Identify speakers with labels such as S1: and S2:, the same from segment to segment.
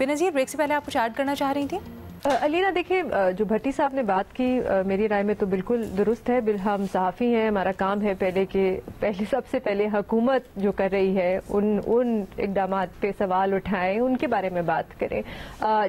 S1: Benazir, break से पहले आप कुछ ऐड करना चाह रही थी?
S2: अलीना, देखिए, जो भट्टी साहब ने बात की मेरी राय में तो बिल्कुल दुरुस्त है। हम सहाफ़ी हैं, हमारा काम है पहले सबसे पहले हुकूमत जो कर रही है उन इक़दामात पे सवाल उठाएं, उनके बारे में बात करें।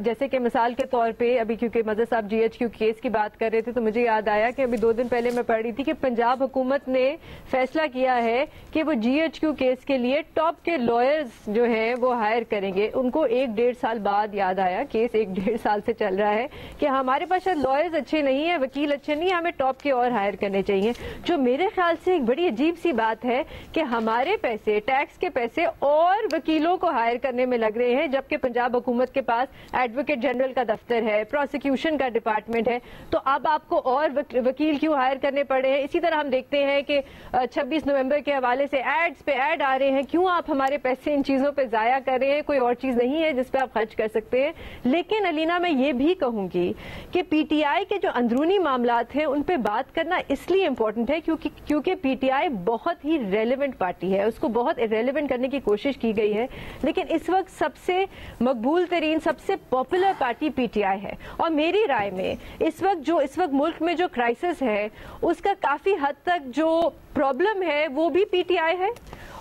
S2: जैसे कि मिसाल के तौर पे अभी क्योंकि मज़हर साहब GHQ केस की बात कर रहे थे तो मुझे याद आया कि अभी 2 दिन पहले मैं पढ़ रही थी कि पंजाब हुकूमत ने फैसला किया है कि वो GHQ केस के लिए टॉप के लॉयर्स जो हैं वो हायर करेंगे। उनको 1-1.5 साल बाद याद आया, केस 1-1.5 साल से चल रहा है कि हमारे पास शायद लॉयर्स अच्छे नहीं है, वकील अच्छे नहीं है, हमें टॉप के और हायर करने चाहिए। जो मेरे ख्याल से एक बड़ी अजीब सी बात है कि हमारे पैसे, टैक्स के पैसे और वकीलों को हायर करने में लग रहे हैं, जबकि पंजाब हुकूमत के पास एडवोकेट जनरल का दफ्तर है, प्रोसिक्यूशन का डिपार्टमेंट है, तो अब आपको और वकील क्यों हायर करने पड़े हैं। इसी तरह हम देखते हैं कि 26 नवंबर के हवाले से एड्स पे ऐड आ रहे हैं। क्यों आप हमारे पैसे इन चीजों पे जाया कर रहे हैं? कोई और चीज नहीं है जिस पे आप खर्च कर सकते हैं। लेकिन अलीना, मैं ये भी कहूंगी कि PTI के जो अंदरूनी मामलात हैं उन पे बात करना इसलिए इम्पोर्टेंट है क्योंकि PTI बहुत ही रेलेवेंट पार्टी है, उसको बहुत इरेलेवेंट करने की कोशिश की गई है। लेकिन इस वक्त सबसे मकबूल तरीन, सबसे पॉपुलर पार्टी PTI है। और मेरी राय में इस वक्त मुल्क में जो क्राइसिस है उसका काफी हद तक जो प्रॉब्लम है वो भी PTI है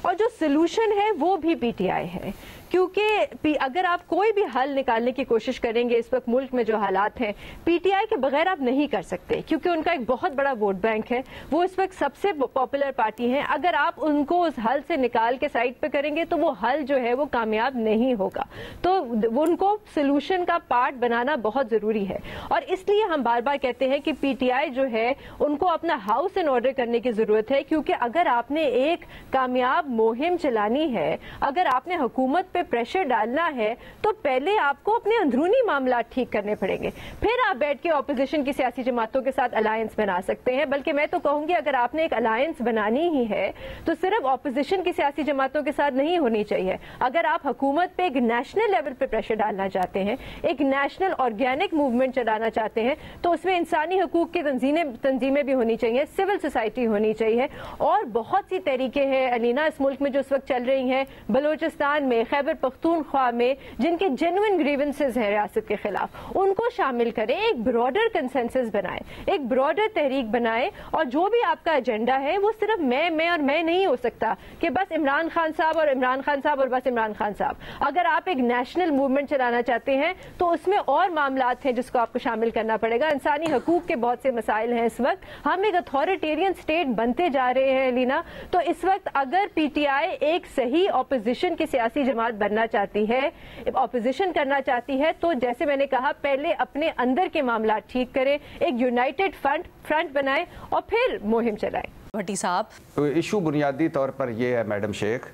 S2: और जो सोल्यूशन है वो भी PTI है। क्योंकि अगर आप कोई भी हल निकालने की कोशिश करेंगे इस वक्त मुल्क में जो हालात हैं, PTI के बगैर आप नहीं कर सकते, क्योंकि उनका एक बहुत बड़ा वोट बैंक है, वो इस वक्त सबसे पॉपुलर पार्टी है। अगर आप उनको उस हल से निकाल के साइड पे करेंगे तो वो हल जो है वो कामयाब नहीं होगा। तो उनको सोल्यूशन का पार्ट बनाना बहुत जरूरी है। और इसलिए हम बार बार कहते हैं कि PTI जो है उनको अपना हाउस इन ऑर्डर करने की जरूरत है, क्योंकि अगर आपने एक कामयाब मुहिम चलानी है, अगर आपने हुकूमत पे प्रेशर डालना है, तो पहले आपको अपने अंदरूनी मामला ठीक करने पड़ेंगे, फिर आप बैठ के ऑपोजिशन की सियासी जमातों के साथ अलायंस बना सकते हैं। बल्कि मैं तो कहूंगी अगर आपने एक अलायंस बनानी ही है तो सिर्फ ऑपोजिशन की सियासी जमातों के साथ नहीं होनी चाहिए। अगर आप हुकूमत पे एक नेशनल लेवल पे प्रेशर डालना चाहते हैं, एक नेशनल ऑर्गेनिक मूवमेंट चलाना चाहते हैं, तो उसमें इंसानी हकूक की तंजीमें भी होनी चाहिए, सिविल सोसाइटी होनी चाहिए। और बहुत सी तरीके हैं अलीना इस मुल्क में जो इस वक्त चल रही हैं, बलोचिस्तान में, खैबर पख्तूनख्वा में, जिनके जेन्युइन ग्रीवेंसेस हैं रियासत के खिलाफ, उनको शामिल करें, एक ब्रॉडर कंसेंसस बनाएं, एक ब्रॉडर तहरीक बनाएं। और जो भी आपका एजेंडा है वो सिर्फ मैं और मैं नहीं हो सकता कि बस इमरान खान साहब और इमरान खान साहब और बस इमरान खान साहब। अगर आप एक नेशनल मूवमेंट चलाना चाहते हैं तो उसमें और मामलात हैं जिसको आपको शामिल करना पड़ेगा। इंसानी हकूक के बहुत से मसाइल हैं। इस वक्त हम एक अथॉरिटेरियन स्टेट बनते जा रहे हैं लीना। तो इस वक्त अगर PTI एक सही ऑपोजिशन की सियासी जमात बनना चाहती है, ऑपोजिशन करना चाहती है, तो जैसे मैंने कहा पहले अपने अंदर के मामला ठीक करें, एक यूनाइटेड फ्रंट बनाएं और फिर मुहिम चलाएं।
S1: भट्टी साहब,
S3: इशू बुनियादी तौर पर यह है मैडम शेख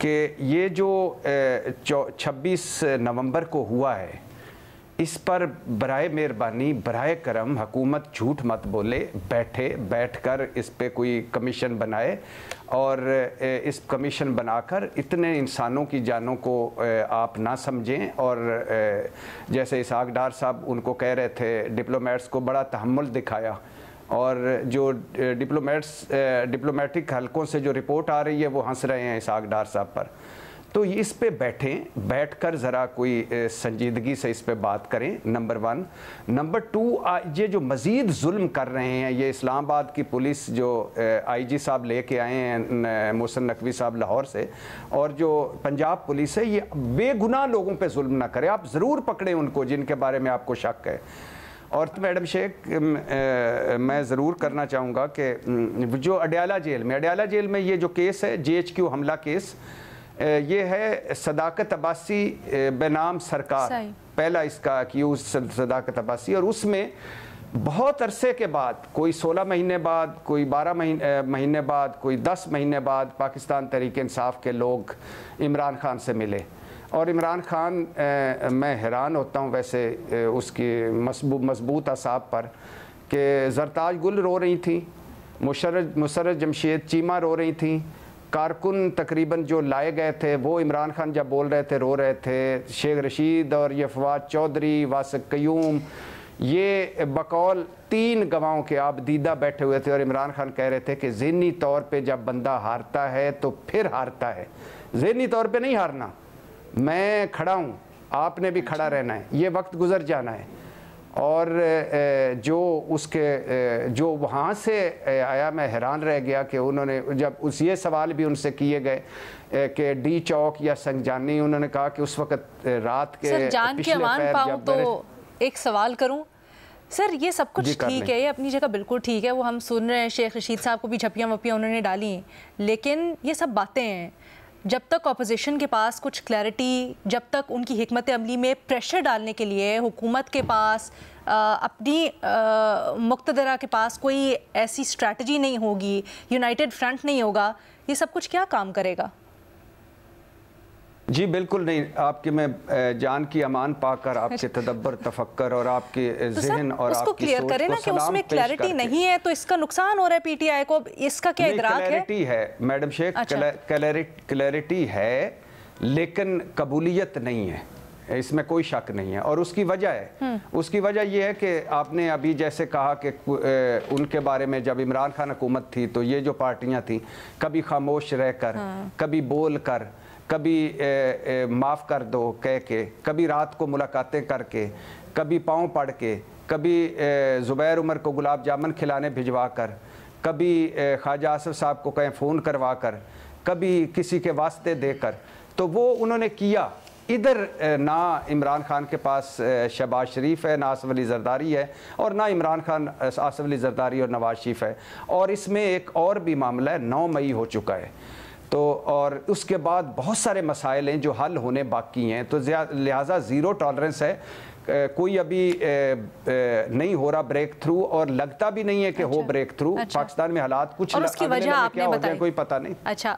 S3: कि ये जो 26 नवंबर को हुआ है, इस पर बराए मेहरबानी, बराए करम हुकूमत झूठ मत बोले, बैठकर इस पे कोई कमीशन बनाए और इस कमीशन बनाकर इतने इंसानों की जानों को आप ना समझें। और जैसे इसहाक डार साहब उनको कह रहे थे, डिप्लोमेट्स को बड़ा तहम्मुल दिखाया, और जो डिप्लोमेटिक हलकों से जो रिपोर्ट आ रही है वो हंस रहे हैं इसहाक डार साहब पर। तो इस पे बैठकर ज़रा कोई संजीदगी से इस पे बात करें, नंबर 1। नंबर 2, ये जो मज़ीद जुल्म कर रहे हैं, ये इस्लामाबाद की पुलिस जो IG साहब लेके आए हैं, मोहसिन नकवी साहब लाहौर से, और जो पंजाब पुलिस है, ये बेगुनाह लोगों पे जुल्म ना करे। आप ज़रूर पकड़ें उनको जिनके बारे में आपको शक है। और तो मैडम शेख, मैं ज़रूर करना चाहूँगा कि जो अडयाला जेल में ये जो केस है, GHQ हमला केस, ये है सदाकत अब्बासी बेनाम सरकार, पहला इसका एक्यूज सदाकत अब्बासी। और उसमें बहुत अरसे के बाद, कोई 16 महीने बाद, कोई 12 महीने बाद, कोई 10 महीने बाद पाकिस्तान तहरीक इंसाफ के लोग इमरान खान से मिले। और इमरान खान, मैं हैरान होता हूँ वैसे उसकी मजबूत असाब पर, कि जरताज गुल रो रही थी, मुसर्रत जमशेद चीमा रो रही थी, कारकुन तकरीबन जो लाए गए थे वो इमरान खान जब बोल रहे थे रो रहे थे, शेख रशीद और ये फवाद चौधरी, वासिक कयूम, ये बकौल 3 गवाहों के आप दीदा बैठे हुए थे। और इमरान खान कह रहे थे कि ज़हनी तौर पे जब बंदा हारता है तो फिर हारता है, ज़हनी तौर पे नहीं हारना। मैं खड़ा हूँ, आपने भी खड़ा रहना है, ये वक्त गुजर जाना है। और जो उसके जो वहाँ से आया, मैं हैरान रह गया कि उन्होंने जब उस ये सवाल भी उनसे किए गए कि डी चौक या संगजानी, उन्होंने कहा कि उस वक्त रात के
S1: सर जान के अमान पाऊँ तो एक सवाल करूँ सर, ये सब कुछ ठीक है, ये अपनी जगह बिल्कुल ठीक है, वो हम सुन रहे हैं, शेख रशीद साहब को भी झपियाँ वपियाँ उन्होंने डाली हैं, लेकिन ये सब बातें हैं। जब तक अपोजिशन के पास कुछ क्लैरिटी, जब तक उनकी हिकमत अमली में प्रेशर डालने के लिए हुकूमत के पास अपनी मुक्तदरा के पास कोई ऐसी स्ट्रैटेजी नहीं होगी, यूनाइटेड फ्रंट नहीं होगा, ये सब कुछ क्या काम करेगा?
S3: जी बिल्कुल नहीं, आपकी मैं जान की अमान पाकर आपके तदब्बर, तफक्कर और आपके ज़हन और
S1: उसको
S3: आपकी
S1: क्लियर
S3: सोच
S1: करें ना कि उसमें क्लैरिटी नहीं है तो इसका नुकसान हो रहा है पीटीआई को, इसका क्या इदराक है?
S3: क्लैरिटी है मैडम शेख, क्लैरिटी है लेकिन कबूलियत नहीं है, इसमें कोई शक नहीं है। और उसकी वजह है, उसकी वजह यह है कि आपने अभी जैसे कहा कि उनके बारे में जब इमरान खान हुकूमत थी तो ये जो पार्टियां थी, कभी खामोश रहकर, कभी बोल कर, कभी माफ़ कर दो कह के, कभी रात को मुलाकातें करके, कभी पाँव पड़ के, कभी ज़ुबैर उमर को गुलाब जामुन खिलाने भिजवा कर, कभी ख्वाजा आसिफ साहब को कहीं फ़ोन करवा कर, कभी किसी के वास्ते देकर, तो वो उन्होंने किया। इधर ना इमरान खान के पास शहबाज शरीफ है, ना आसिफ अली जरदारी है, और ना इमरान खान आसिफ अली जरदारी और नवाज शरीफ है। और इसमें एक और भी मामला है, 9 मई हो चुका है, तो और उसके बाद बहुत सारे मसाइल हैं जो हल होने बाकी हैं, तो लिहाजा ज़ीरो टॉलरेंस है, कोई अभी नहीं हो रहा ब्रेक थ्रू, और लगता भी नहीं है कि हो ब्रेक थ्रू। पाकिस्तान में हालात कुछ
S1: और उसकी वजह आपने बताई,
S3: कोई पता नहीं।
S1: अच्छा,